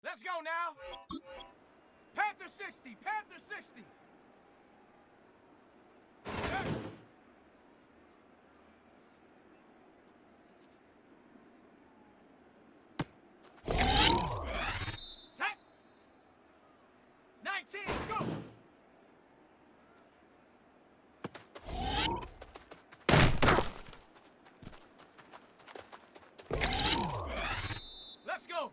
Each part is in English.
Let's go now. Panther 60, Panther 60. Yes. Set. 19, go. Let's go.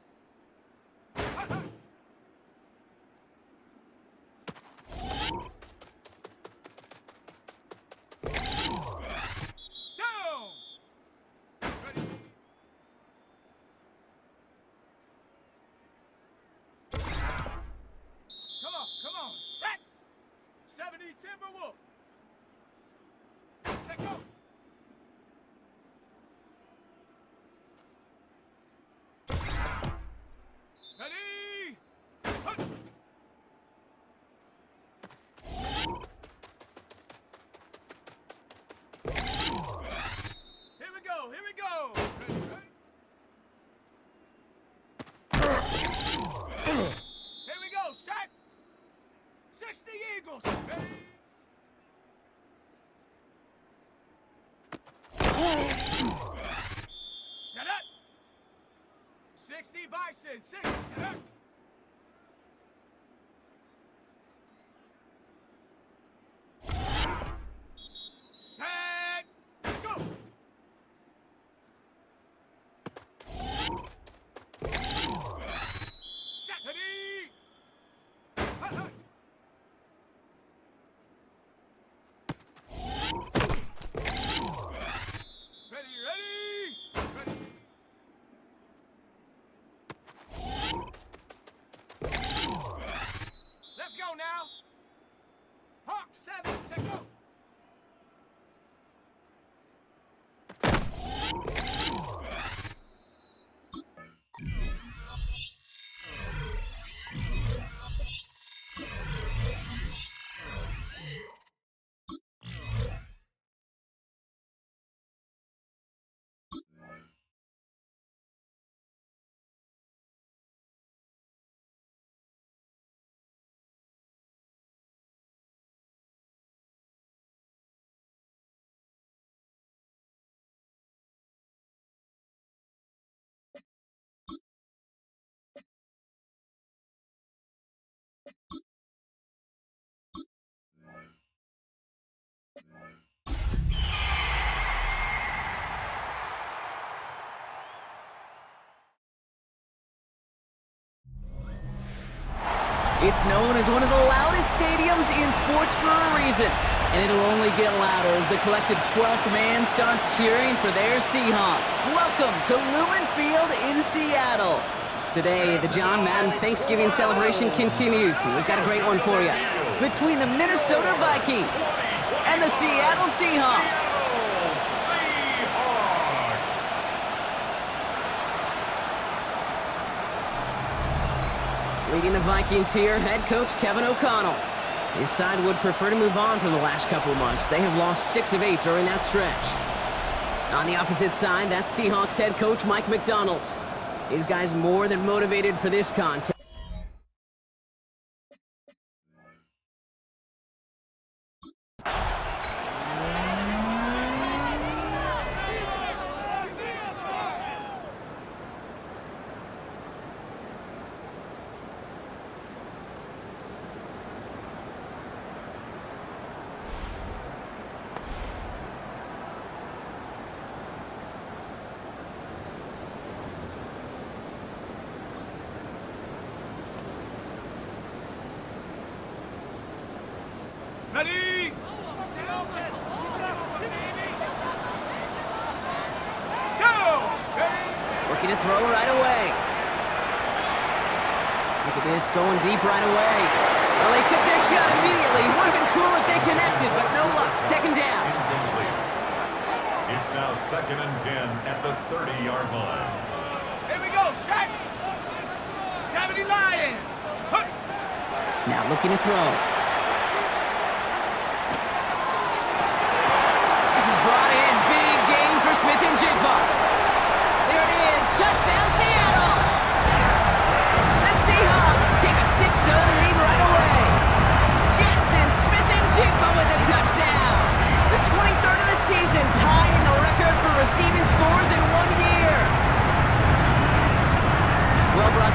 Timberwolf. Take go. Ready. Hunt. Here we go. Here we go. Ready, ready. Here we go. Set. 60 Eagles. Ready. Set up. 60 Bison. 60. Set up. Set. Go. Set. Ready. Hut, hut. Ready, ready. Ready. Let's go now. Hawk 7, take go. It's known as one of the loudest stadiums in sports for a reason. And it'll only get louder as the collective 12th man starts cheering for their Seahawks. Welcome to Lumen Field in Seattle. Today, the John Madden Thanksgiving celebration continues, and we've got a great one for you. Between the Minnesota Vikings and the Seattle Seahawks. Leading the Vikings here, head coach Kevin O'Connell. His side would prefer to move on from the last couple of months. They have lost 6 of 8 during that stretch. On the opposite side, that's Seahawks head coach Mike McDonald. These guys more than motivated for this contest. Ready. Go. Looking to throw right away. Look at this, going deep right away. Well, they took their shot immediately. Would have been cool if they connected, but no luck. Second down. It's now 2nd and 10 at the 30-yard line. Here we go. Set. 70 Lions. Hut. Now looking to throw. Brought in, big gain for Smith and Jigba. There it is, touchdown Seattle! The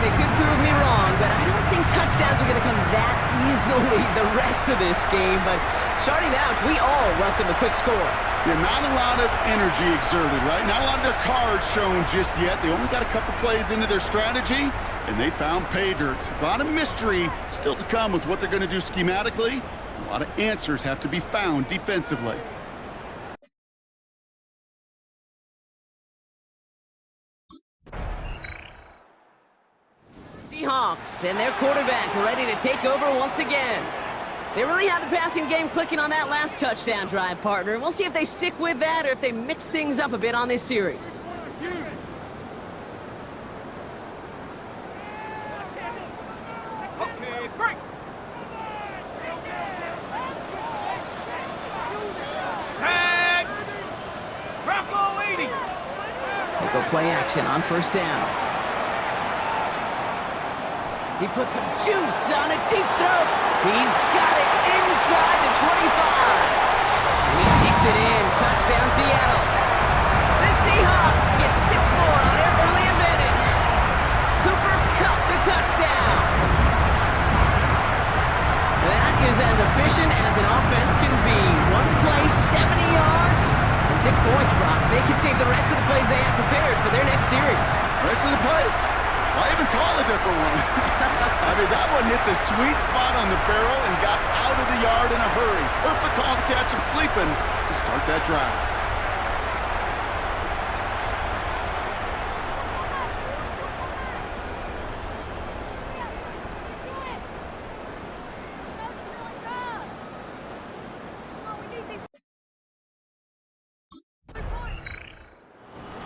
They could prove me wrong, but I don't think touchdowns are going to come that easily the rest of this game. But starting out, we all welcome the quick score. Yeah, not a lot of energy exerted, right? Not a lot of their cards shown just yet. They only got a couple plays into their strategy, and they found pay dirt. A lot of mystery still to come with what they're going to do schematically. A lot of answers have to be found defensively. Seahawks and their quarterback ready to take over once again. They really had the passing game clicking on that last touchdown drive, partner. We'll see if they stick with that or if they mix things up a bit on this series. Okay, break. Tag. Bronco 80. They go play action on first down. He puts some juice on a deep throw. He's got it inside the 25. And he takes it in. Touchdown, Seattle. The Seahawks get 6 more on their early advantage. Cooper Kupp the touchdown. That is as efficient as an offense can be. One play, 70 yards, and 6 points, Brock. They can save the rest of the plays they have prepared for their next series. Rest of the plays? Why even call a different one? I mean, that one hit the sweet spot on the barrel and got out of the yard in a hurry. Perfect call to catch him sleeping to start that drive.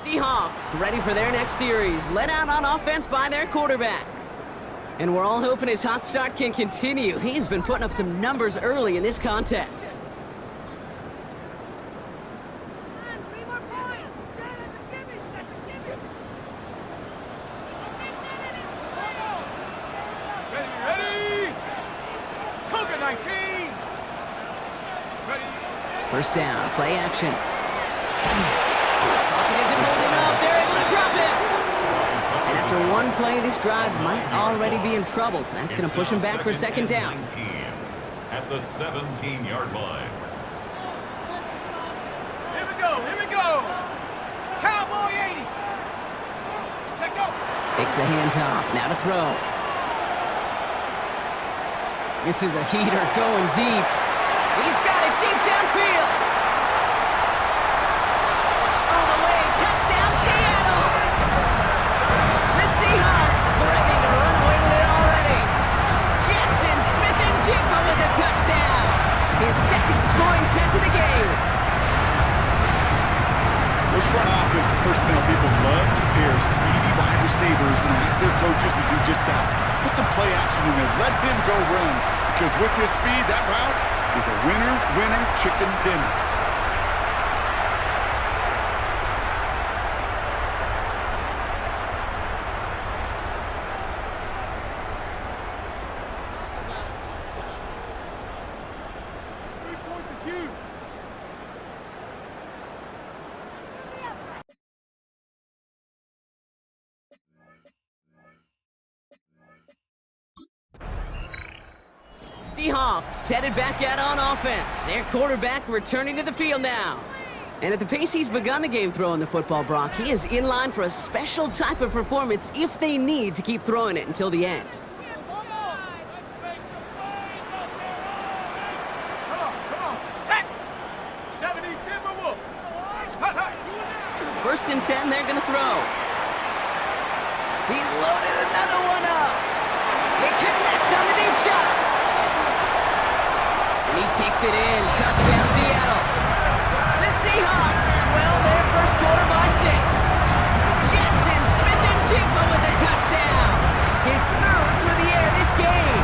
Seahawks ready for their next series, led out on offense by their quarterback. And we're all hoping his hot start can continue. He's been putting up some numbers early in this contest. Ready. Cougar 19. Ready. First down, play action. Pocket isn't holding up. They're able to drop it. And after one play, this drive might already be in trouble. That's going to push him back for second down. 19 at the 17-yard line. Here we go. Cowboy 80. Check out. Takes the handoff, now to throw. This is a heater going deep. He's got it deep downfield. All the way, touchdown Seattle. The Seahawks threatening to run away with it already. Jackson Smith-Njigba with the touchdown. His second scoring catch of the game. Those front office personnel people love to pair speedy wide receivers and ask their coaches to do just that. Put some play action in there. Let him go run. Because with his speed, that route is a winner, chicken dinner. Seahawks headed back out on offense. Their quarterback returning to the field now. And at the pace he's begun the game throwing the football, Brock, he is in line for a special type of performance if they need to keep throwing it until the end. Come on. Set. 70 Timberwolf. First and 10, they're going to throw. He's loaded another one up. They connect on the deep shot. And he takes it in. Touchdown, Seattle. The Seahawks swell their first quarter by 6. Jackson Smith-Njigba with the touchdown. His third through the air this game.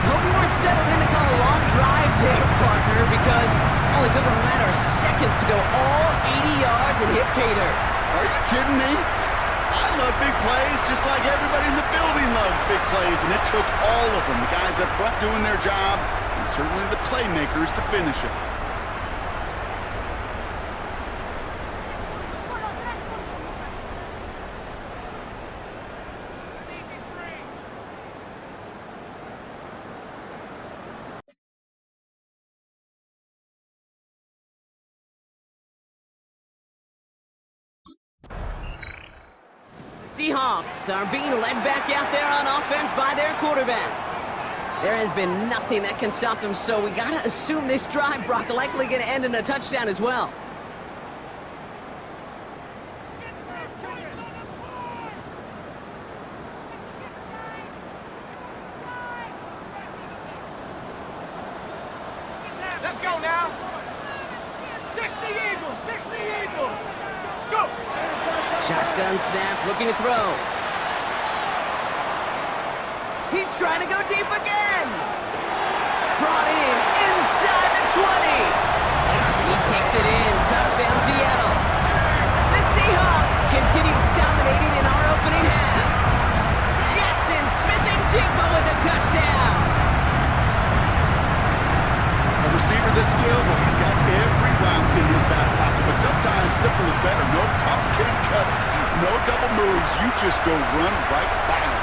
Hope you weren't settled in to call a long drive there, partner, because only took a matter of seconds to go all 80 yards and hit pay dirt. Are you kidding me? I love big plays just like everybody in the building loves big plays, and it took all of them, the guys up front doing their job, and certainly the playmakers to finish it. Seahawks are being led back out there on offense by their quarterback. There has been nothing that can stop them, so we gotta assume this drive, Brock, likely gonna end in a touchdown as well. Let's go now. 60 Eagles, 60 Eagles. Let's go. Shotgun snap, looking to throw. He's trying to go deep again. Brought in inside the 20. He takes it in. Touchdown, Seattle. The Seahawks continue dominating in our opening half. Jackson Smith-Njigba with a touchdown. A receiver this skilled, well, he's got every route in his back pocket, but sometimes simple is better. No complicated cuts, no double moves. You just go run right by him.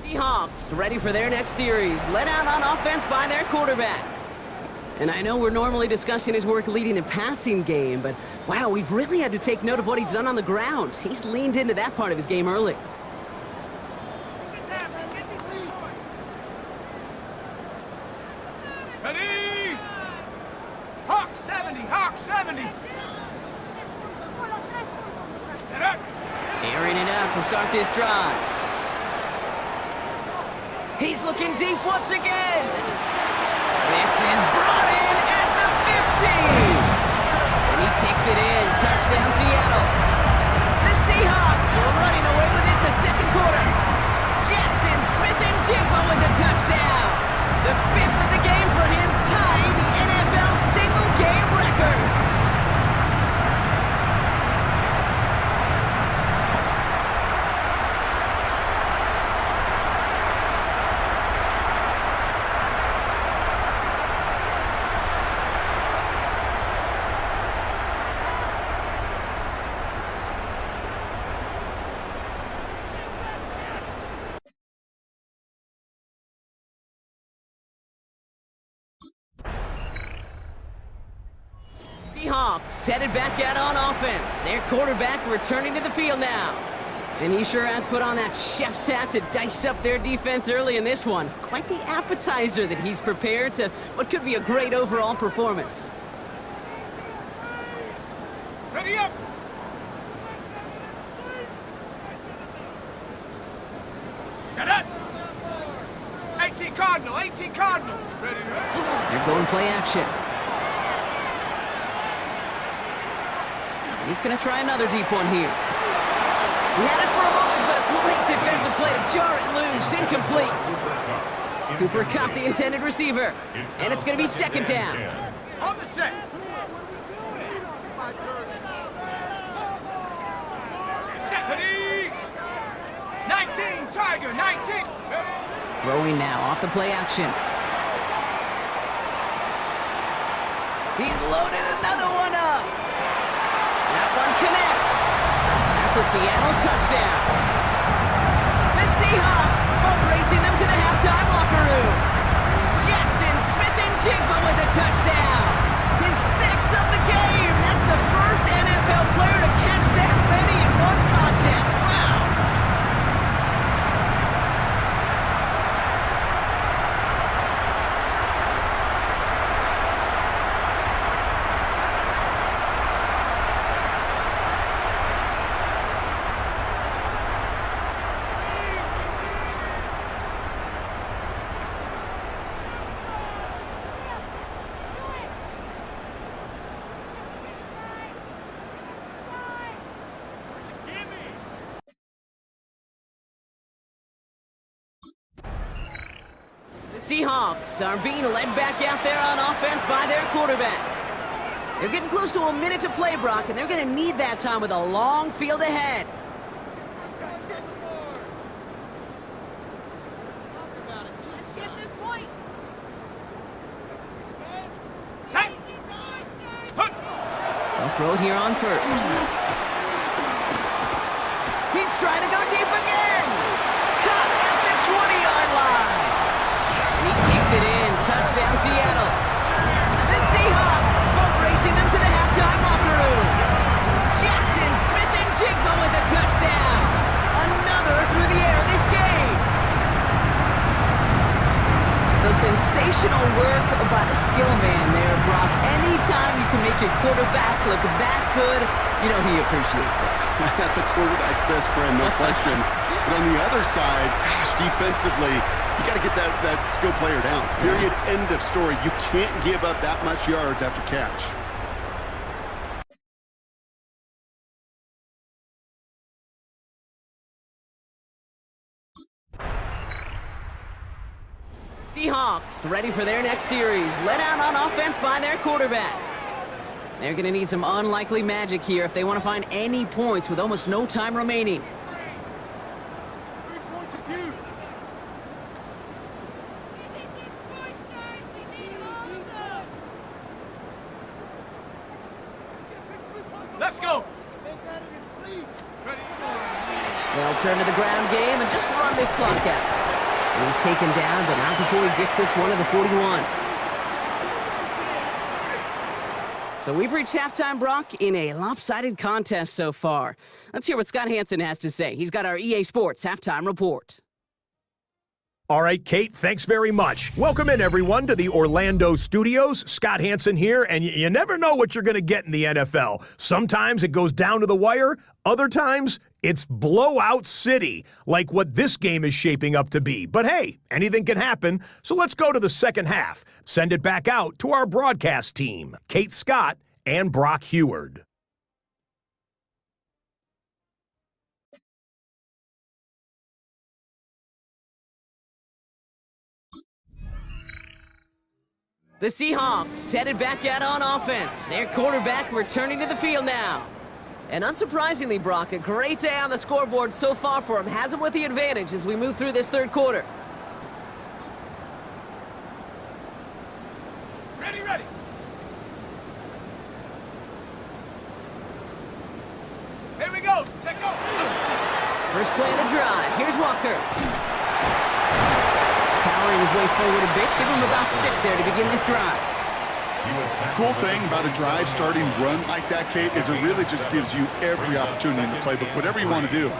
Seahawks ready for their next series, led out on offense by their quarterback. And I know we're normally discussing his work leading the passing game, but wow, we've really had to take note of what he's done on the ground. He's leaned into that part of his game early. Ready? Hawk 70, Hawk 70. Set up. Airing it out to start this drive. He's looking deep once again. This is brought in at the 15. And he takes it in. Touchdown, Seattle. The Seahawks are running away with it in the second quarter. Jackson Smith-Njigba with the touchdown. The fifth of the game for him, tying the NFL single-game record. Seahawks headed back out on offense. Their quarterback returning to the field now. And he sure has put on that chef's hat to dice up their defense early in this one. Quite the appetizer that he's prepared to what could be a great overall performance. Ready up. Set up. 18 Cardinal, 18 Cardinal. Ready, ready. They're going play action. He's going to try another deep one here. He had it for a moment, but a great defensive play to jar it loose. Incomplete. Cooper Kupp, the intended receiver. And it's going to be second down. On the set. Set, ready. 19, Tiger, 19. Throwing now off the play action. He's loaded another one up. That one connects. That's a Seattle touchdown. The Seahawks boat racing them to the halftime locker room. Jackson Smith-Njigba with a touchdown. His sixth of the game. That's the first NFL player to catch that many in one contest. Wow. Seahawks are being led back out there on offense by their quarterback. They're getting close to a minute to play, Brock, and they're going to need that time with a long field ahead. throw it here on first. He's trying to go deep again. Caught at the 20-yard line. And he takes it in. Touchdown, Seattle. The Seahawks boat racing them to the halftime locker room. Jackson Smith and Jigba with a touchdown. Another through the air this game. So sensational work by the skill man there, Brock. Anytime you can make your quarterback look that good, you know he appreciates it. That's a quarterback's best friend, no question. But on the other side, gosh, defensively, you got to get that skill player down. Period, end of story. You can't give up that much yards after catch. Seahawks ready for their next series, led out on offense by their quarterback. They're going to need some unlikely magic here if they want to find any points with almost no time remaining. 3 points apiece. Let's go. They'll turn to the ground game and just run this clock out. And he's taken down, but not before he gets this one to the 41. So we've reached halftime, Brock, in a lopsided contest so far. Let's hear what Scott Hansen has to say. He's got our EA Sports halftime report. All right, Kate, thanks very much. Welcome in, everyone, to the Orlando studios. Scott Hansen here, and you never know what you're going to get in the NFL. Sometimes it goes down to the wire. Other times, it's blowout city, like what this game is shaping up to be. But hey, anything can happen, so let's go to the second half. Send it back out to our broadcast team, Kate Scott and Brock Heward. The Seahawks headed back out on offense. Their quarterback returning to the field now. And unsurprisingly, Brock, a great day on the scoreboard so far for him. Has him with the advantage as we move through this third quarter. Ready, ready. Here we go. Check go. First play of the drive. Here's Walker. Powering his way forward a bit. Give him about 6 there to begin this drive. Cool thing about a drive starting run like that, Kate, is it really just gives you every opportunity in the playbook, whatever you want to do.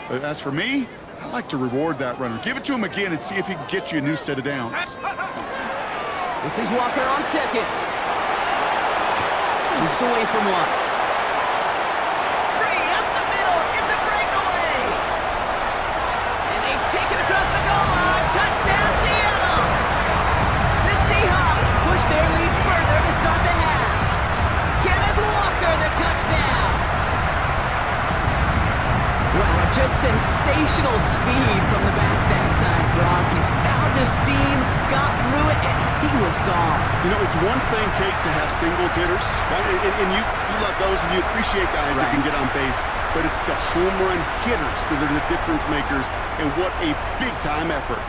But as for me, I like to reward that runner. Give it to him again and see if he can get you a new set of downs. This is Walker on second. Jukes away from one. Free up the middle. It's a breakaway. And they take it across the goal line. Touchdown, Seattle. The Seahawks push their lead further to start the half. Kenneth Walker, the touchdown. Wow, just sensational speed from the back that time, Brock. He found a seam, got through it, and he was gone. You know, it's one thing, Kate, to have singles hitters, right? And you love those, and you appreciate guys that can get on base. But it's the home run hitters that are the difference makers, and what a big-time effort.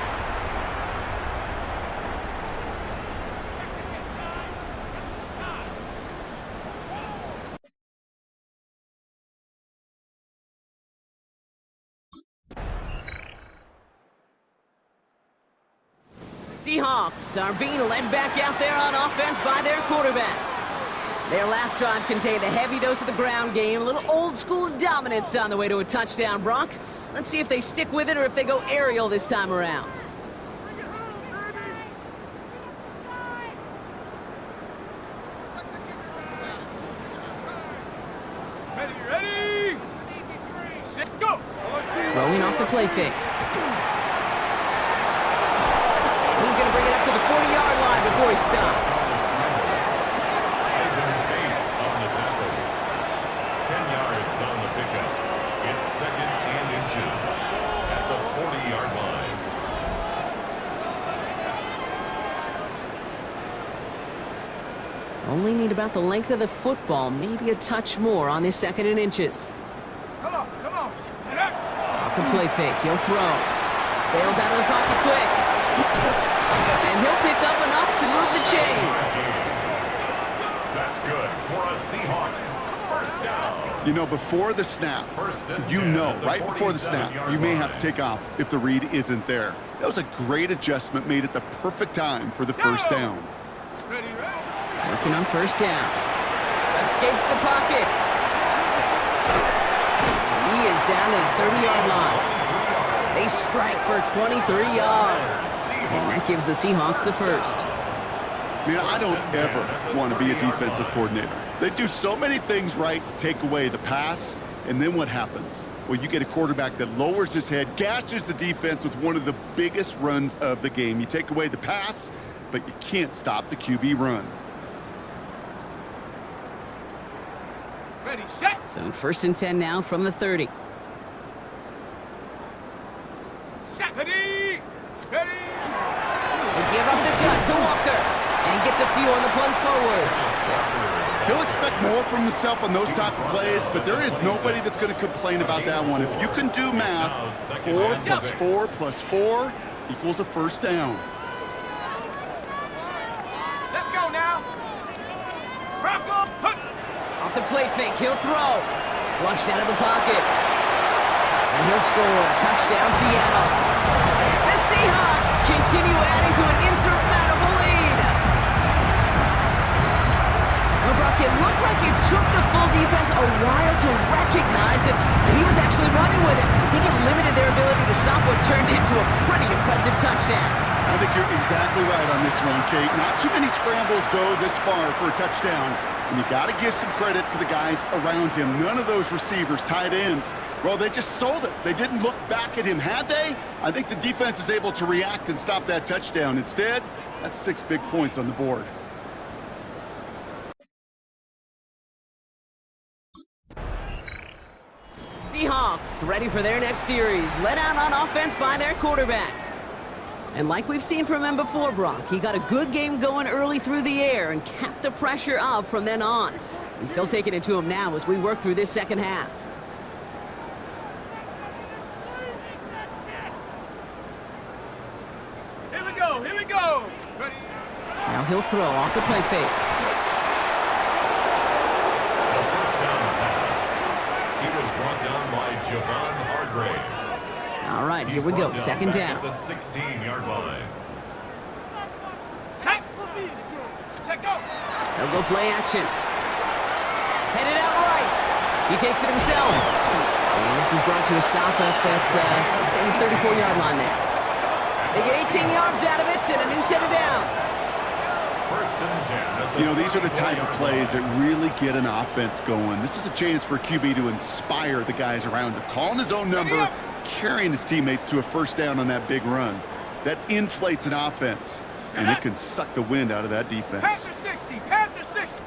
Seahawks are being led back out there on offense by their quarterback. Their last drive contained a heavy dose of the ground game, a little old-school dominance on the way to a touchdown, Brock. Let's see if they stick with it or if they go aerial this time around. Ready, ready. Set, go. Throwing off the play fake. He's going to bring it up to the 40-yard line before he stops. Base on the tackle. 10 yards on the pickup. It's second and inches at the 40-yard line. Only need about the length of the football, maybe a touch more on this second and inches. Come on, come on. Get up. Off the play fake, he'll throw. Bails out of the pocket quick. And he'll pick up enough to move the chains. That's good for a Seahawks first down. You know, before the snap, right before the snap, you may have to take off if the read isn't there. That was a great adjustment made at the perfect time for the first down. Working on first down. Escapes the pocket. He is down at the 30-yard line. They strike for 23 yards. And that gives the Seahawks the first. Man, I don't ever want to be a defensive coordinator. They do so many things right to take away the pass, and then what happens? Well, you get a quarterback that lowers his head, gashes the defense with one of the biggest runs of the game. You take away the pass, but you can't stop the QB run. Ready, set. So first and 10 now from the 30. Set. Ready. Ready. They give up the cut to Walker. And he gets a few on the plunge forward. He'll expect more from himself on those type of plays, but there is nobody that's going to complain about that one. If you can do math, 4 plus 4 plus 4 equals a first down. Let's go now. Rock up. Off the play fake, he'll throw. Flushed out of the pocket. And he'll score. Touchdown, Seattle. The Seahawks continue adding to an insurmountable lead. Well, Brock, it looked like it took the full defense a while to recognize that he was actually running with it. I think it limited their ability to stop what turned into a pretty impressive touchdown. I think you're exactly right on this one, Kate. Not too many scrambles go this far for a touchdown. And you got to give some credit to the guys around him. None of those receivers, tight ends, well, they just sold it. They didn't look back at him. Had they? I think the defense is able to react and stop that touchdown. Instead, that's 6 big points on the board. Seahawks ready for their next series, led out on offense by their quarterback. And like we've seen from him before, Brock, he got a good game going early through the air and kept the pressure up from then on. He's still taking it to him now as we work through this second half. Here we go. Here we go. Ready. Now he'll throw off the play fake. The first down pass. He was brought down by Javon Hargrave. All right, here we go. Second down. At the 16-yard line. Set. Set, go. He'll go play action. Headed out right. He takes it himself. And this is brought to a stop up at, let's say, the 34-yard line there. They get 18 yards out of it and a new set of downs. First and 10. You know, these are the type of plays that really get an offense going. This is a chance for a QB to inspire the guys around him. Calling his own number, carrying his teammates to a first down on that big run. That inflates an offense, and it can suck the wind out of that defense. Panther 60. Panther 60.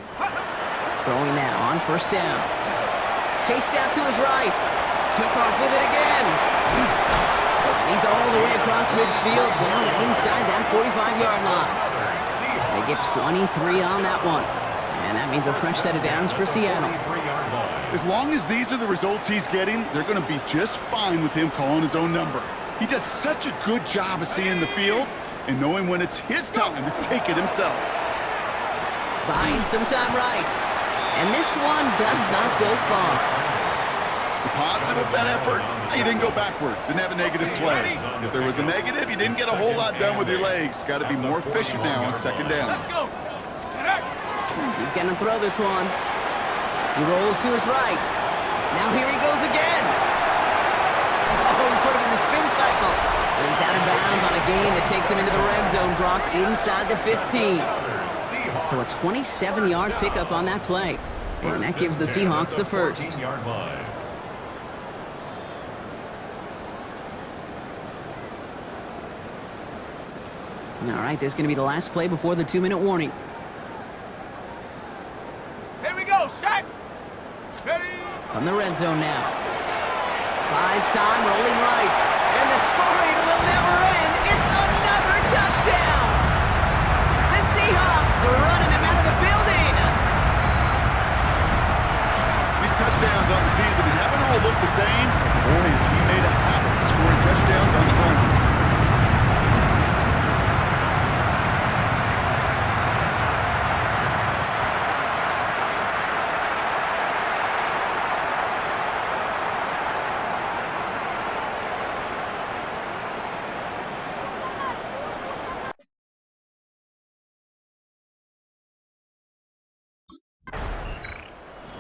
Throwing now on first down. Chased out to his right. Took off with it again. And he's all the way across midfield, down inside that 45-yard line. They get 23 on that one. And that means a fresh set of downs for Seattle. As long as these are the results he's getting, they're going to be just fine with him calling his own number. He does such a good job of seeing the field and knowing when it's his time to take it himself. Buying some time right. And this one does not go far. The positive of that effort, he didn't go backwards, didn't have a negative play. If there was a negative, you didn't get a whole lot done with your legs. Got to be more efficient now on second down. Let's go. He's going to throw this one. He rolls to his right. Now here he goes again. Oh, he put him in the spin cycle. And he's out of bounds on a gain that takes him into the red zone, Brock, inside the 15. So a 27-yard pickup on that play. And that gives the Seahawks the first. All right, there's going to be the last play before the 2-minute warning. Here we go. Set. Ready. From the red zone now. Buys time, rolling right. And the scoring will never end. It's another touchdown. The Seahawks are running them out of the building. These touchdowns on the season haven't all looked the same. Boy, has he made a habit of scoring touchdowns on the ground.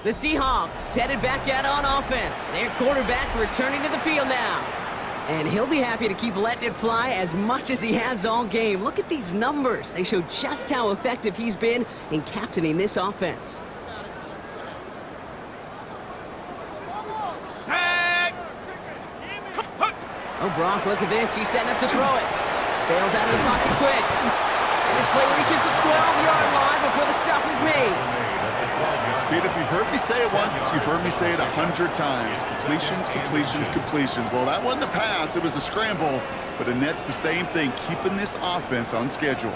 The Seahawks headed back out on offense. Their quarterback returning to the field now. And he'll be happy to keep letting it fly as much as he has all game. Look at these numbers. They show just how effective he's been in captaining this offense. Set. Oh, Brock, look at this. He's setting up to throw it. Bails out of the pocket quick. And this play reaches the 12-yard line before the stop is made. Pete, if you've heard me say it once, you've heard me say it 100 times. Completions, completions, completions. Well, that wasn't a pass. It was a scramble. But Annette's the same thing, keeping this offense on schedule.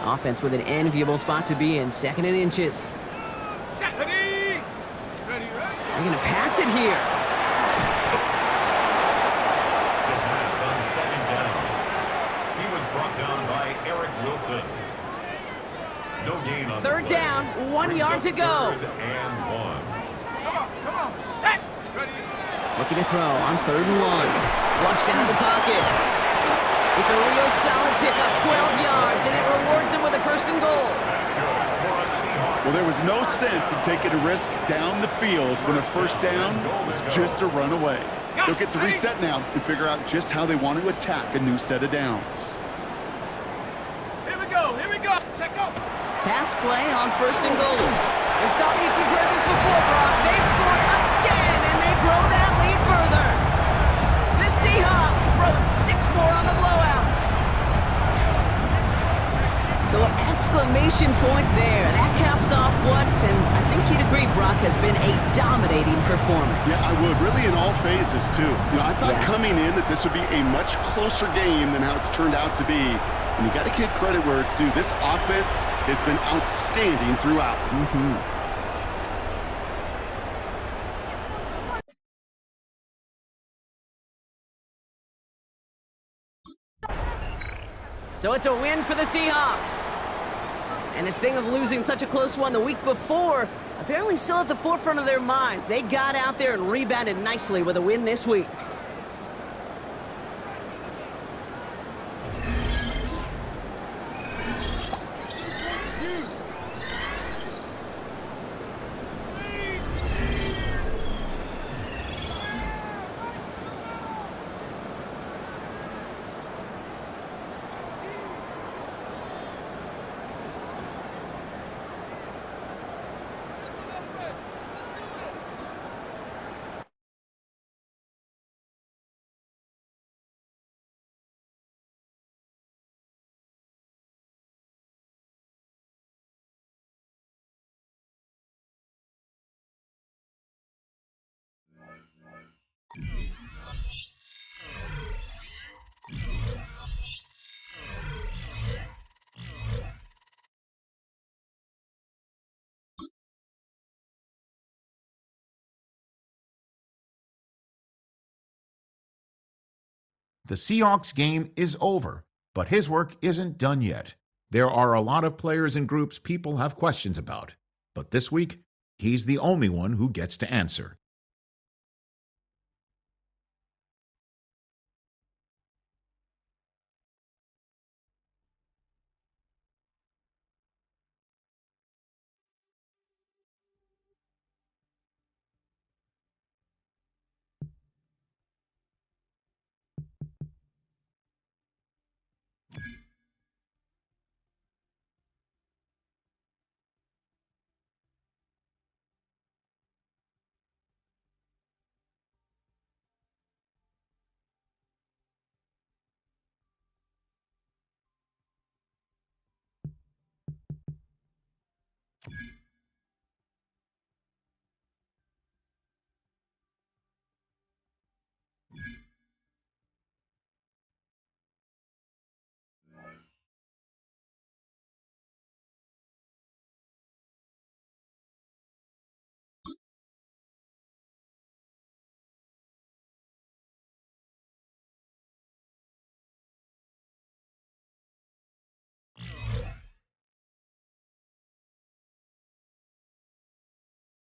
Offense with an enviable spot to be in. 2nd and inches. Ready. They're going to pass it here. The pass on 2nd down. He was brought down by Eric Wilson. No gain on 3rd down, 1 yard to go. 3rd and 1. Come on. Set. Ready. Looking to throw on 3rd and 1. Flushed out of the pocket. It's a real solid pickup, 12 yards, and it rewards him with a 1st and goal. That's good for a Seahawks. Well, there was no sense in taking a risk down the field when a 1st down was just a run away. They'll get to reset now and figure out just how they want to attack a new set of downs. Here we go. Here we go. Check out. Pass play on 1st and goal. And stop me if you've heard this before, Brock. They've scored again, and they grow that lead further. The Seahawks throwing 6 more on the blowout. So an exclamation point there. That caps off what, and I think you'd agree, Brock, has been a dominating performance. Yeah, I would. Really in all phases, too. You know, I thought coming in that this would be a much closer game than how it's turned out to be. And you got to give credit where it's due. This offense has been outstanding throughout. So it's a win for the Seahawks. And the sting of losing such a close one the week before, apparently still at the forefront of their minds. They got out there and rebounded nicely with a win this week. The Seahawks game is over, but his work isn't done yet. There are a lot of players and groups people have questions about, but this week, he's the only one who gets to answer.